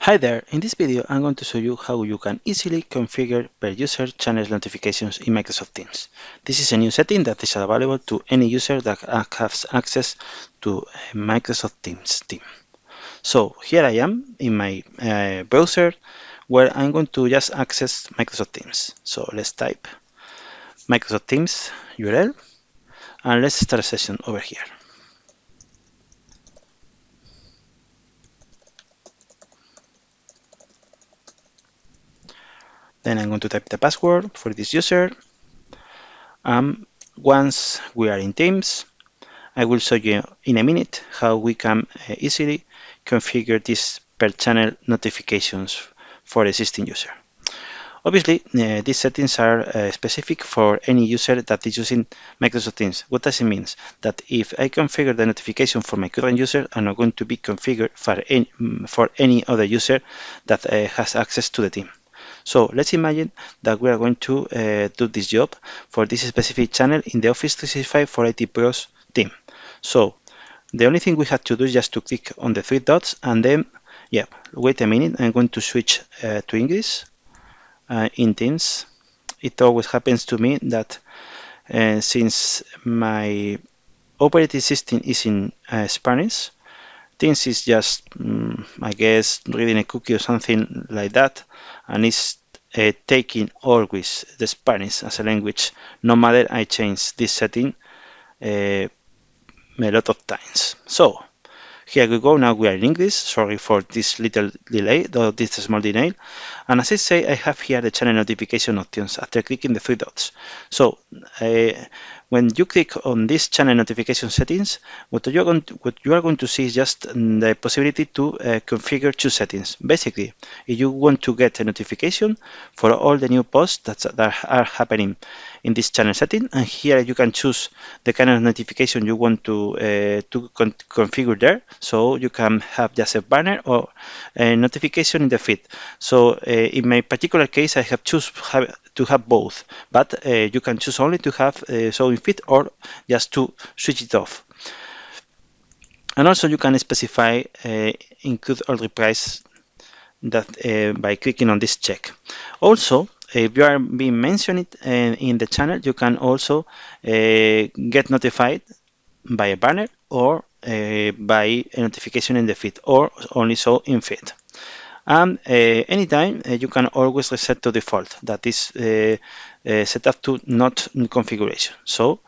Hi there, in this video I'm going to show you how you can easily configure per user channel notifications in Microsoft Teams. This is a new setting that is available to any user that has access to Microsoft Teams team. So here I am in my browser where I'm going to just access Microsoft Teams. So let's type Microsoft Teams URL and let's start a session over here. Then I'm going to type the password for this user. Once we are in Teams, I will show you in a minute how we can easily configure these per channel notifications for existing user. Obviously, these settings are specific for any user that is using Microsoft Teams. What does it mean? That if I configure the notification for my current user, I'm not going to be configured for any other user that has access to the team. So let's imagine that we are going to do this job for this specific channel in the Office 365 for IT Pros team. So the only thing we have to do is just to click on the three dots and then, yeah, wait a minute, I'm going to switch to English in Teams. It always happens to me that since my operating system is in Spanish, Teams is just, I guess, reading a cookie or something like that, and it's taking always the Spanish as a language, no matter I change this setting a lot of times. So here we go. Now we are in English. Sorry for this little delay, though this small delay. And as I say, I have here the channel notification options after clicking the three dots. So when you click on this channel notification settings, what you are going to see is just the possibility to configure two settings. Basically, if you want to get a notification for all the new posts that are happening in this channel setting, and here you can choose the kind of notification you want to configure there. So you can have just a banner or a notification in the feed. So in my particular case, I have to have both, but you can choose only to have so in feed or just to switch it off. And also you can specify include all reprise that by clicking on this check. Also, if you are being mentioned in the channel, you can also get notified by a banner or by a notification in the feed, or only so in feed. And anytime you can always reset to default, that is set up to not in configuration. So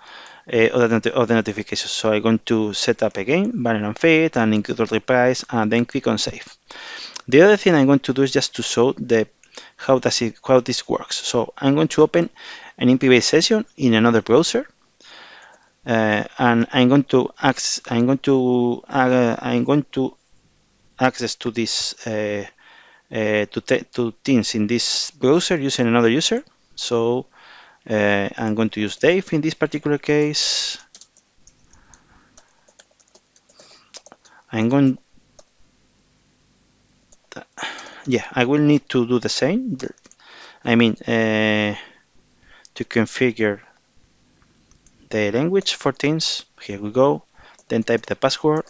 other notifications. So I'm going to set up again banner and feed and include all reprise and then click on save. The other thing I'm going to do is just to show how this works. So I'm going to open an MP-based session in another browser, and I'm going to access to this to Teams in this browser using another user. So I'm going to use Dave in this particular case. I will need to do the same. I mean, to configure the language for Teams. Here we go. Then type the password.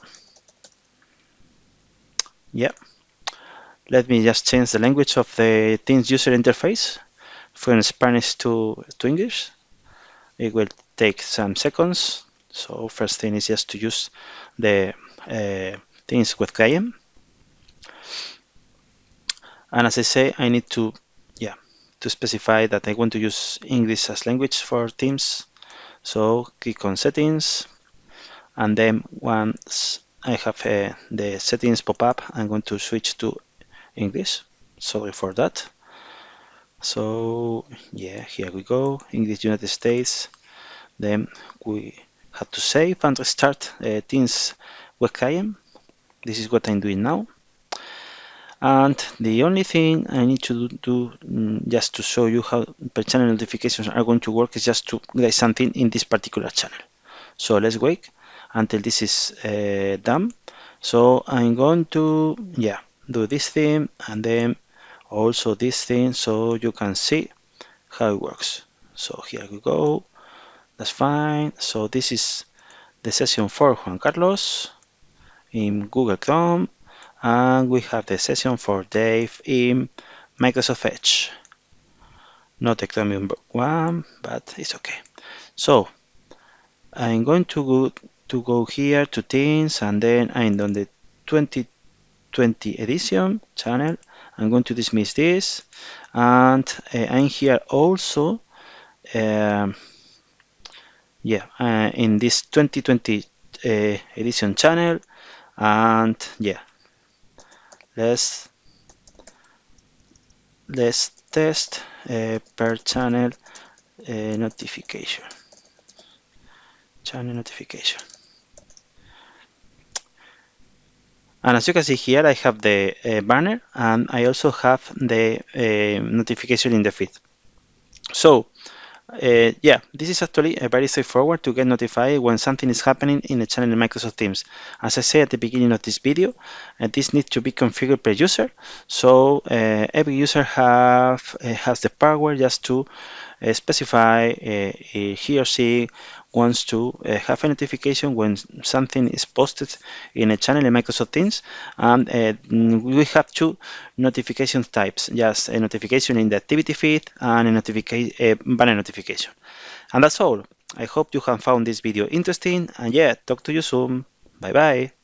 Yeah. Let me just change the language of the Teams user interface from Spanish to English. It will take some seconds. So first thing is just to use the Teams web client. And as I say, I need to specify that I want to use English as language for Teams. So click on settings, and then once I have the settings pop up, I'm going to switch to English. Sorry for that. So yeah, here we go, English United States. Then we have to save and restart Teams web client. This is what I'm doing now. And the only thing I need to do just to show you how per channel notifications are going to work is just to write something in this particular channel. So let's wait until this is done. So I'm going to do this thing and then also this thing so you can see how it works. So here we go. That's fine. So this is the session for Juan Carlos in Google Chrome. and we have the session for Dave in Microsoft Edge. Not the Chromium one, but it's okay. So I'm going to go here to Teams, and then I'm on the 2020 edition channel. I'm going to dismiss this, and I'm here also. In this 2020 edition channel, and yeah, let's test per channel notification. Channel notification. And as you can see here, I have the banner, and I also have the notification in the feed. So yeah, this is actually very straightforward to get notified when something is happening in a channel in Microsoft Teams. As I said at the beginning of this video, this needs to be configured per user. So every user has the power just to specify he or she wants to have a notification when something is posted in a channel in Microsoft Teams, and we have two notification types, just a notification in the activity feed and a banner notification. And that's all. I hope you have found this video interesting, and yeah, talk to you soon. Bye bye.